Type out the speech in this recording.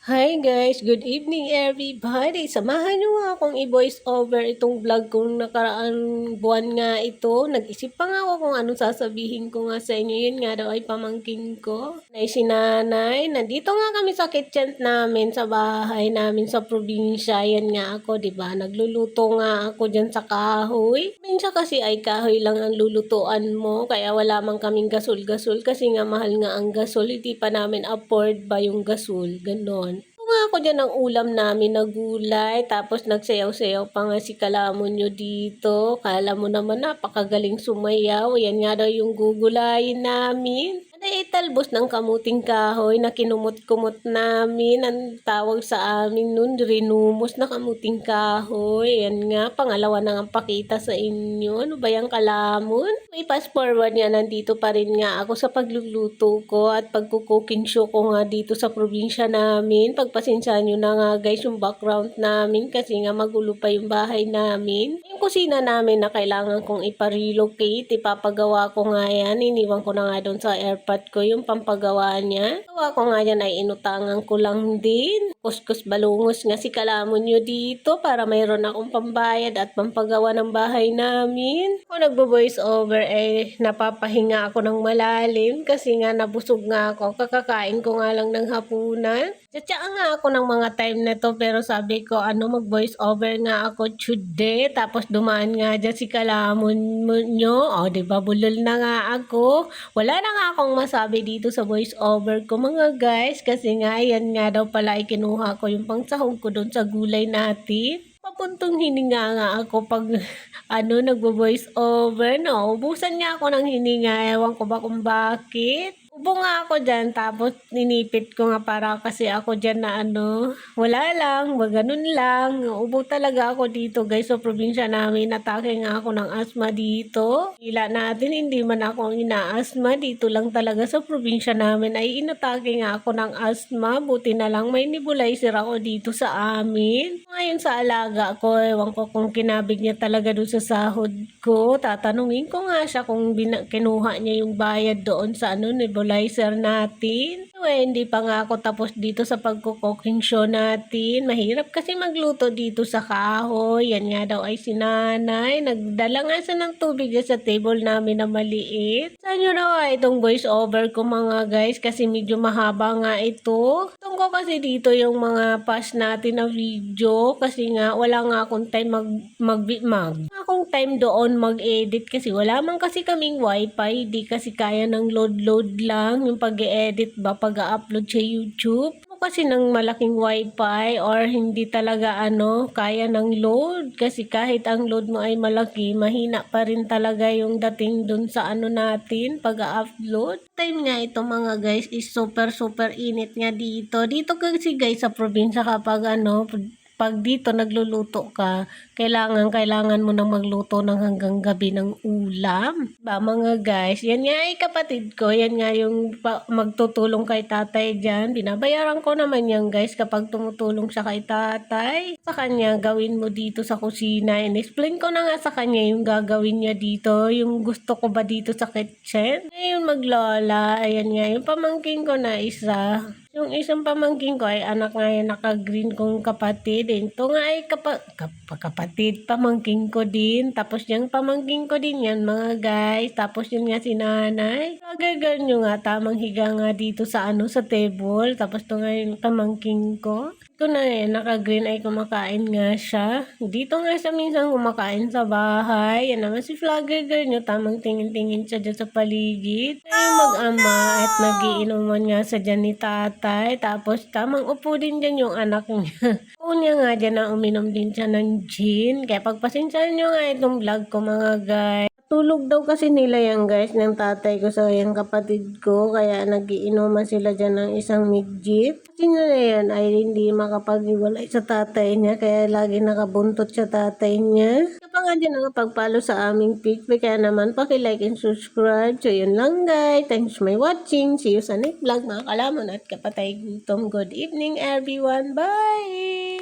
Hi guys, good evening everybody. Samahan nyo nga akong i-voice over itong vlog kong nakaraang buwan nga ito. Nag-isip pa nga ako kung anong sasabihin ko nga sa inyo. Yun nga daw ay pamangkin ko. Nay si nanay. Nandito nga kami sa kitchen namin, sa bahay namin sa probinsya. Yan nga ako, di ba? Nagluluto nga ako dyan sa kahoy. Minsan kasi ay kahoy lang ang lulutuan mo. Kaya wala man kaming gasol-gasol kasi nga mahal nga ang gasol. Hindi pa namin afford ba yung gasol. Ganon nga ako dyan ng ulam namin na gulay. Tapos nagsayaw-sayaw pa nga si Kalamon nyo dito. Kala mo naman napakagaling sumayaw. Yan nga daw yung gugulayin namin. Italbos ng kamuting kahoy na kinumot-kumot namin. Ang tawag sa amin nun, rinumos na kamuting kahoy. Yan nga, pangalawa na nga pakita sa inyo. Ano ba yung Kalamon? May fast forward nga, nandito pa rin nga ako sa pagluluto ko at pagkukuking show ko nga dito sa probinsya namin. Pagpasensyahan nyo na nga guys yung background namin kasi nga magulo pa yung bahay namin. Yung kusina namin na kailangan kong iparelocate, ipapagawa ko nga yan. Iniwan ko na nga doon sa airport ko yung pampagawa niya. Gawa ko nga yan ay inutangan ko lang din. Kuskus balungos nga si Kalamon nyo dito para mayroon akong pambayad at pampagawa ng bahay namin. Kung nagbo-voice over napapahinga ako ng malalim kasi nga nabusog nga ako. Kakakain ko nga lang ng hapunan. Tsatsa nga ako ng mga time na to pero sabi ko mag-voice over nga ako today. Tapos dumaan nga dyan si Kalamon nyo. O diba bulol na nga ako. Wala na nga akong masabi dito sa voice over ko mga guys. Kasi nga yan nga daw pala ay kinuha ko yung pangsahog ko doon sa gulay natin. Papuntong hininga nga ako pag nagvo-voice over. No, ubusan nga ako ng hininga. Ewan ko ba kung bakit. Ubo nga ako dyan, tapos ninipit ko nga para kasi ako dyan na wala lang, ganun lang. Ubo talaga ako dito guys, sa probinsya namin, atake nga ako ng asthma dito. Hila natin, hindi man ako ina-asthma, dito lang talaga sa probinsya namin ay inatake nga ako ng asthma. Buti na lang may nebulizer ako dito sa amin. Ngayon sa alaga ko, ewan ko kung kinabig niya talaga doon sa sahod ko. Tatanungin ko nga siya kung kinuha niya yung bayad doon sa nebulizer natin. Hindi pa nga ako tapos dito sa pagko-cooking show natin. Mahirap kasi magluto dito sa kahoy. Yan nga daw ay si nanay. Nagdala nga siya ng tubig sa table namin na maliit. Saan nyo na itong voice over ko mga guys kasi medyo mahaba nga ito. Itong ko kasi dito yung mga past natin na video kasi nga wala nga akong time akong time doon mag-edit kasi wala man kasi kaming wifi. Di kasi kaya ng load lang yung pag-edit ba pag-upload sa YouTube kasi ng malaking wifi or hindi talaga kaya ng load kasi kahit ang load mo ay malaki mahina pa rin talaga yung dating dun sa natin pag-upload. Time nga ito mga guys is super init nga dito kasi guys sa probinsya kapag pag dito nagluluto ka, kailangan mo nang magluto ng hanggang gabi ng ulam. Ba mga guys, yan nga ay kapatid ko, yan nga yung magtutulong kay tatay dyan. Binabayaran ko naman yan guys kapag tumutulong siya kay tatay. Sa kanya, gawin mo dito sa kusina. In-explain ko na nga sa kanya yung gagawin niya dito, yung gusto ko ba dito sa kitchen. Ngayon maglola, ayan nga, yung pamangkin ko na isa. Yung isang pamangkin ko ay anak nga yan naka-green kong kapatid. Ito nga ay kapatid, pamangkin ko din. Tapos yung pamangkin ko din yan mga guys. Tapos yun nga si nanay. Kagagan nyo nga, tamang higa nga dito sa sa table. Tapos ito nga yung pamangkin ko. Ito na naka-green ay kumakain nga siya. Dito nga siya minsan kumakain sa bahay. Yan naman si vlogger girl nyo, tamang tingin-tingin siya dyan sa paligid. Yung mag-ama at nagiinuman nga sa dyan ni tatay. Tapos tamang upo din dyan yung anak niya. Unya nga dyan na uminom din siya ng gin. Kaya pagpasensyahan nyo nga itong vlog ko mga guys. Tulog daw kasi nila yan guys ng tatay ko sa yung kapatid ko. Kaya nagiinuman sila dyan ng isang midget. Kasi na yan ay hindi makapag-iwalay sa tatay niya. Kaya lagi nakabuntot sa tatay niya. Kaya pa nga dyan nakapag-follow sa aming page. Kaya naman paki-like and subscribe. So yun lang guys. Thanks for watching. See you sa next vlog mga Kalamon at kapatay gutom. Good evening everyone. Bye!